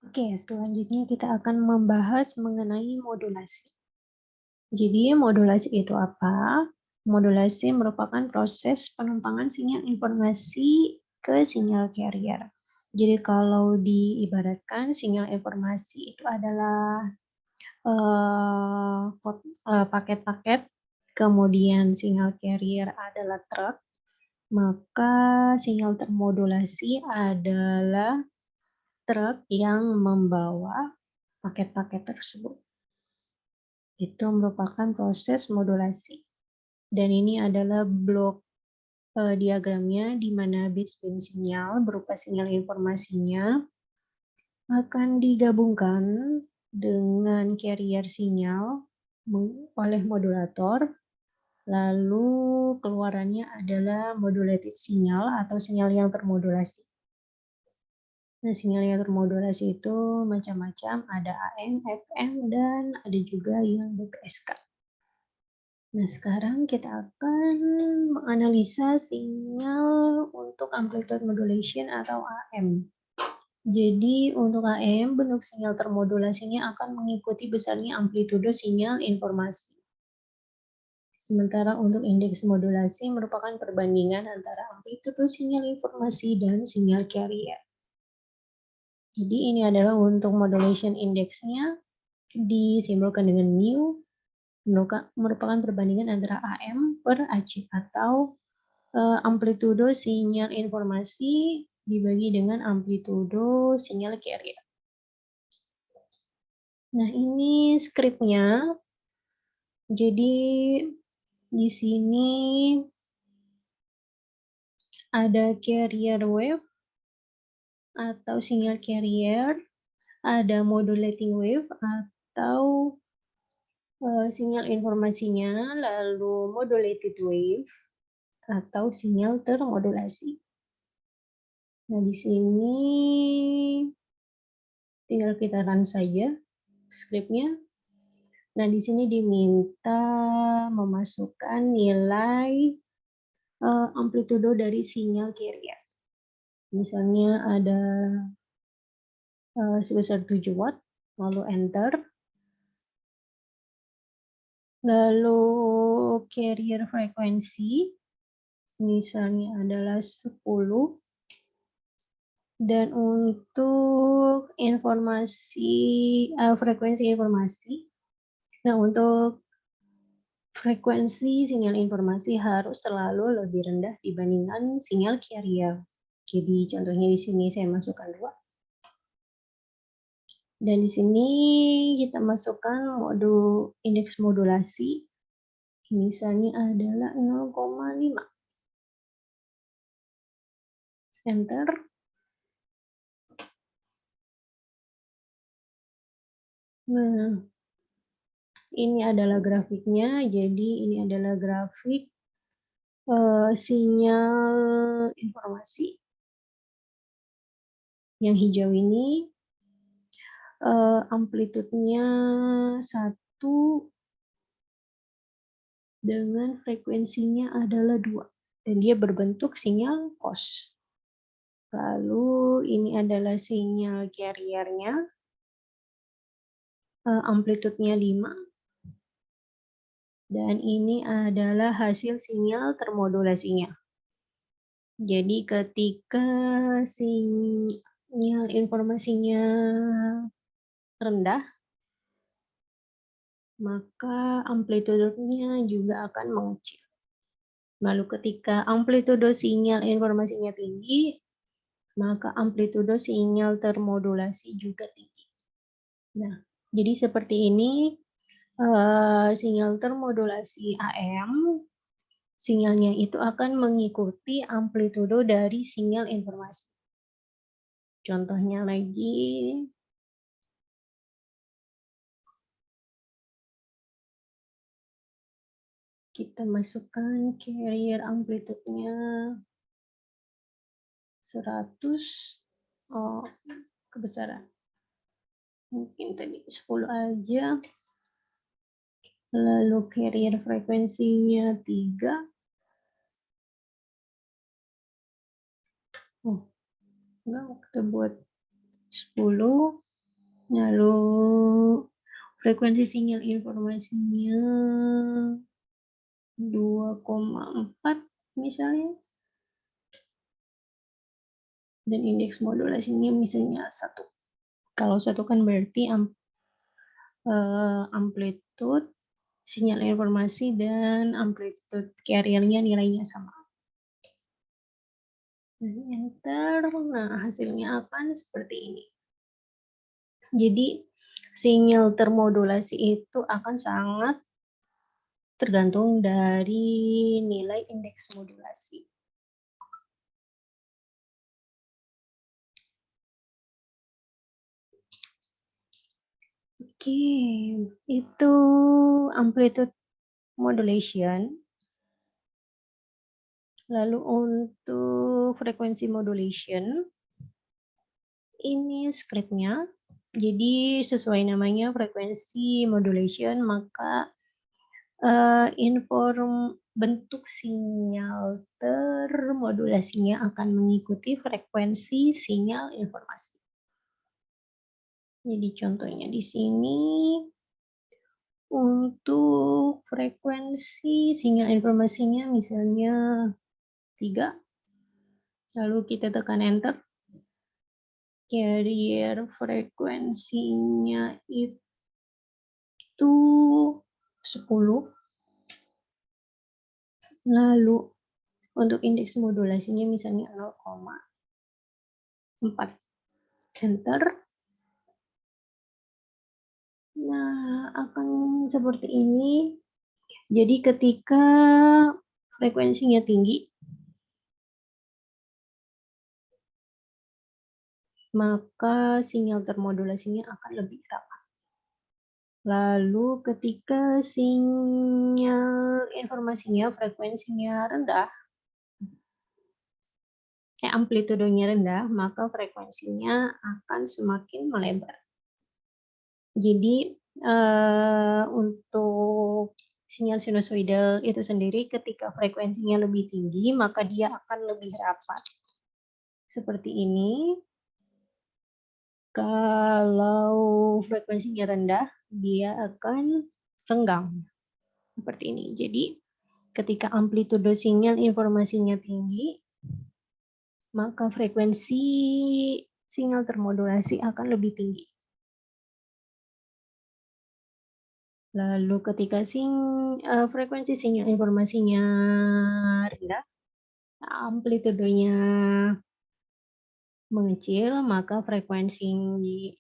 Oke, selanjutnya kita akan membahas mengenai modulasi. Jadi, modulasi itu apa? Modulasi merupakan proses penumpangan sinyal informasi ke sinyal carrier. Jadi, kalau diibaratkan sinyal informasi itu adalah paket-paket, kemudian sinyal carrier adalah truk, maka sinyal termodulasi adalah truk yang membawa paket-paket tersebut. Itu merupakan proses modulasi. Dan ini adalah blok diagramnya di mana bits dan sinyal berupa sinyal informasinya akan digabungkan dengan carrier sinyal oleh modulator, lalu keluarannya adalah modulated sinyal atau sinyal yang termodulasi. Nah, sinyal yang termodulasi itu macam-macam, ada AM, FM, dan ada juga yang BPSK. Nah, sekarang kita akan menganalisa sinyal untuk amplitude modulation atau AM. Jadi, untuk AM, bentuk sinyal termodulasinya akan mengikuti besarnya amplitudo sinyal informasi. Sementara untuk indeks modulasi merupakan perbandingan antara amplitudo sinyal informasi dan sinyal carrier. Jadi, ini adalah untuk modulation index-nya disimbolkan dengan mu, merupakan perbandingan antara AM per AC atau amplitudo sinyal informasi dibagi dengan amplitudo sinyal carrier. Nah, ini skripnya. Jadi di sini ada carrier wave atau sinyal carrier, ada modulating wave atau sinyal informasinya, lalu modulated wave atau sinyal termodulasi. Nah, di sini tinggal kita run saja skripnya. Nah, di sini diminta memasukkan nilai amplitudo dari sinyal carrier. Misalnya ada sebesar 7 watt, lalu enter. Lalu carrier frekuensi, misalnya adalah 10. Dan untuk frekuensi informasi, nah untuk frekuensi sinyal informasi harus selalu lebih rendah dibandingkan sinyal carrier. Jadi contohnya di sini saya masukkan 2. Dan di sini kita masukkan indeks modulasi, misalnya adalah 0,5. Enter. Nah, ini adalah grafiknya. Jadi ini adalah grafik sinyal informasi. Yang hijau ini amplitudenya 1 dengan frekuensinya adalah 2. Dan dia berbentuk sinyal cos. Lalu ini adalah sinyal carrier-nya. Amplitudenya 5. Dan ini adalah hasil sinyal termodulasinya. Jadi ketika sinyal informasinya rendah, maka amplitudenya juga akan mengecil. Lalu ketika amplitudo sinyal informasinya tinggi, maka amplitudo sinyal termodulasi juga tinggi. Nah, jadi seperti ini sinyal termodulasi AM, sinyalnya itu akan mengikuti amplitudo dari sinyal informasi. Contohnya lagi, kita masukkan carrier amplitudenya 100, kebesaran. Mungkin tadi 10 aja. Lalu carrier frekuensinya 3. Enggak, kita buat 10. Lalu frekuensi sinyal informasinya 2,4 misalnya. Dan indeks modulasinya misalnya 1. Kalau 1 kan berarti amplitude sinyal informasi dan amplitude carrier-nya nilainya sama. Enter. Nah, hasilnya akan seperti ini. Jadi, sinyal termodulasi itu akan sangat tergantung dari nilai indeks modulasi. Oke, itu amplitude modulation. Lalu untuk frekuensi modulation, ini script-nya. Jadi sesuai namanya frekuensi modulation, maka bentuk sinyal termodulasinya akan mengikuti frekuensi sinyal informasi. Jadi contohnya di sini untuk frekuensi sinyal informasinya misalnya 3. Lalu kita tekan enter. Carrier frekuensinya itu 10. Lalu untuk indeks modulasinya misalnya 0,4. Enter. Nah, akan seperti ini. Jadi ketika frekuensinya tinggi, maka sinyal termodulasinya akan lebih rapat. Lalu ketika sinyal informasinya frekuensinya rendah, amplitudenya rendah, maka frekuensinya akan semakin melebar. Jadi untuk sinyal sinusoidal itu sendiri ketika frekuensinya lebih tinggi, maka dia akan lebih rapat. Seperti ini. Kalau frekuensinya rendah, dia akan renggang. Seperti ini. Jadi, ketika amplitudo sinyal informasinya tinggi, maka frekuensi sinyal termodulasi akan lebih tinggi. Lalu ketika frekuensi sinyal informasinya rendah, amplitudonya mengecil, maka frekuensi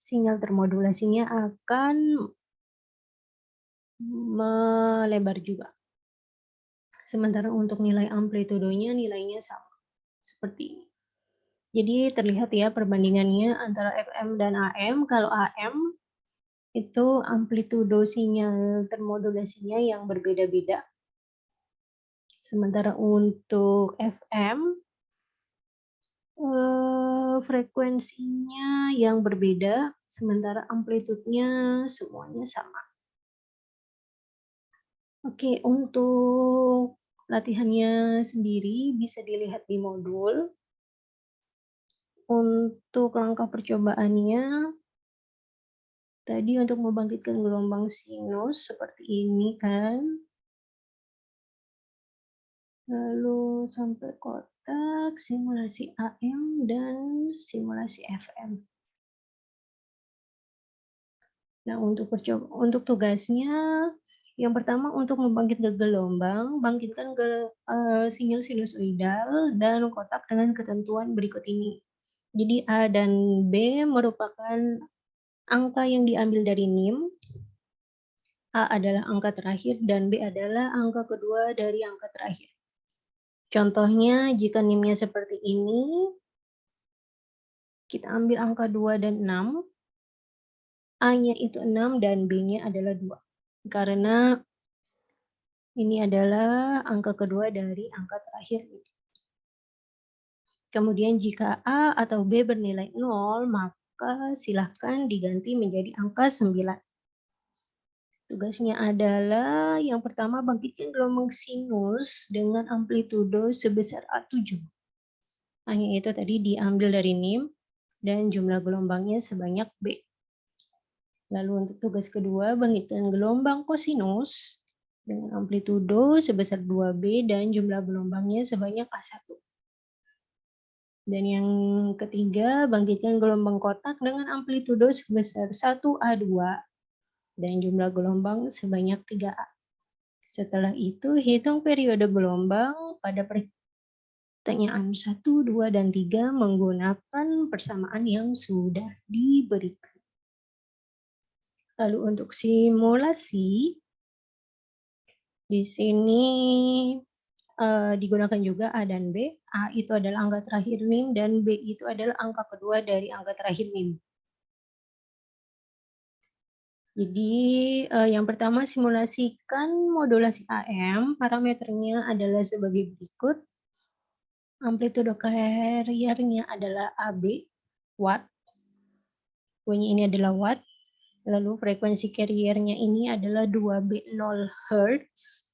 sinyal termodulasinya akan melebar juga. Sementara untuk nilai amplitudonya nilainya sama. Seperti ini. Jadi terlihat ya perbandingannya antara FM dan AM. Kalau AM itu amplitudo sinyal termodulasinya yang berbeda-beda. Sementara untuk FM frekuensinya yang berbeda, sementara amplitudenya semuanya sama. Oke, untuk latihannya sendiri bisa dilihat di modul. Untuk langkah percobaannya, tadi untuk membangkitkan gelombang sinus seperti ini kan. Lalu sampai kotak, simulasi AM dan simulasi FM. Nah, untuk tugasnya, yang pertama untuk membangkitkan gelombang, bangkitkan sinyal sinusoidal dan kotak dengan ketentuan berikut ini. Jadi A dan B merupakan angka yang diambil dari NIM. A adalah angka terakhir dan B adalah angka kedua dari angka terakhir. Contohnya, jika NIM-nya seperti ini, kita ambil angka 2 dan 6, A-nya itu 6 dan B-nya adalah 2. Karena ini adalah angka kedua dari angka terakhir. Kemudian jika A atau B bernilai 0, maka silahkan diganti menjadi angka 9. Tugasnya adalah yang pertama bangkitkan gelombang sinus dengan amplitudo sebesar A7. Hanya itu tadi diambil dari NIM dan jumlah gelombangnya sebanyak B. Lalu untuk tugas kedua, bangkitkan gelombang kosinus dengan amplitudo sebesar 2B dan jumlah gelombangnya sebanyak A1. Dan yang ketiga, bangkitkan gelombang kotak dengan amplitudo sebesar 1A2 dan jumlah gelombang sebanyak 3A. Setelah itu, hitung periode gelombang pada pertanyaan 1, 2, dan 3 menggunakan persamaan yang sudah diberikan. Lalu untuk simulasi, di sini digunakan juga A dan B. A itu adalah angka terakhir NIM dan B itu adalah angka kedua dari angka terakhir NIM. Jadi yang pertama simulasikan modulasi AM, parameternya adalah sebagai berikut. Amplitudo carrier-nya adalah AB, watt. W-nya ini adalah watt. Lalu frekuensi carrier-nya ini adalah 2B0 Hz.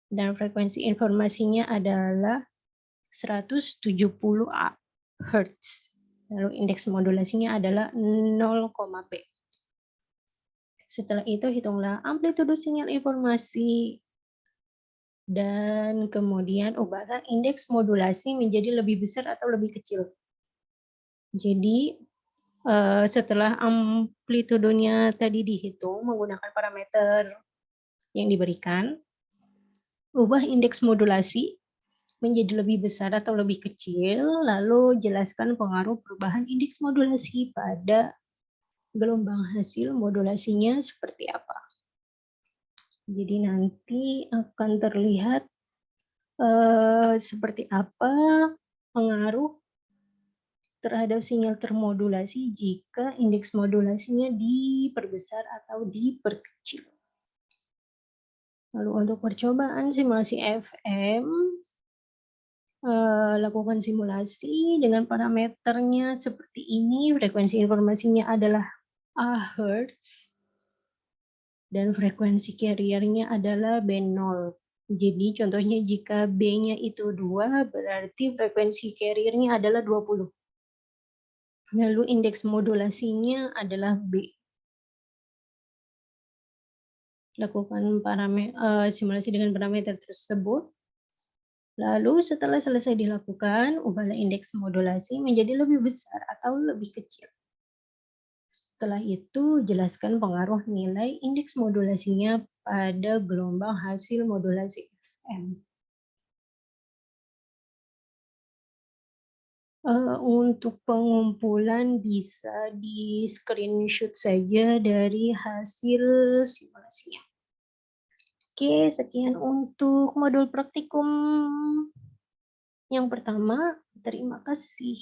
Dan frekuensi informasinya adalah 170 Hz. Lalu indeks modulasinya adalah 0,P. Setelah itu hitunglah amplitudo sinyal informasi dan kemudian ubahlah indeks modulasi menjadi lebih besar atau lebih kecil. Jadi setelah amplitudonya tadi dihitung menggunakan parameter yang diberikan, ubah indeks modulasi menjadi lebih besar atau lebih kecil, lalu jelaskan pengaruh perubahan indeks modulasi pada gelombang hasil modulasinya seperti apa. Jadi nanti akan terlihat seperti apa pengaruh terhadap sinyal termodulasi jika indeks modulasinya diperbesar atau diperkecil. Lalu untuk percobaan simulasi FM, lakukan simulasi dengan parameternya seperti ini, frekuensi informasinya adalah A Hz, dan frekuensi carrier-nya adalah B0. Jadi contohnya jika B-nya itu 2, berarti frekuensi carrier-nya adalah 20. Lalu indeks modulasinya adalah B. Lakukan simulasi dengan parameter tersebut. Lalu setelah selesai dilakukan, ubahlah indeks modulasi menjadi lebih besar atau lebih kecil. Setelah itu, jelaskan pengaruh nilai indeks modulasinya pada gelombang hasil modulasi FM. Untuk pengumpulan bisa di screenshot saja dari hasil simulasinya. Oke, sekian untuk modul praktikum yang pertama. Terima kasih.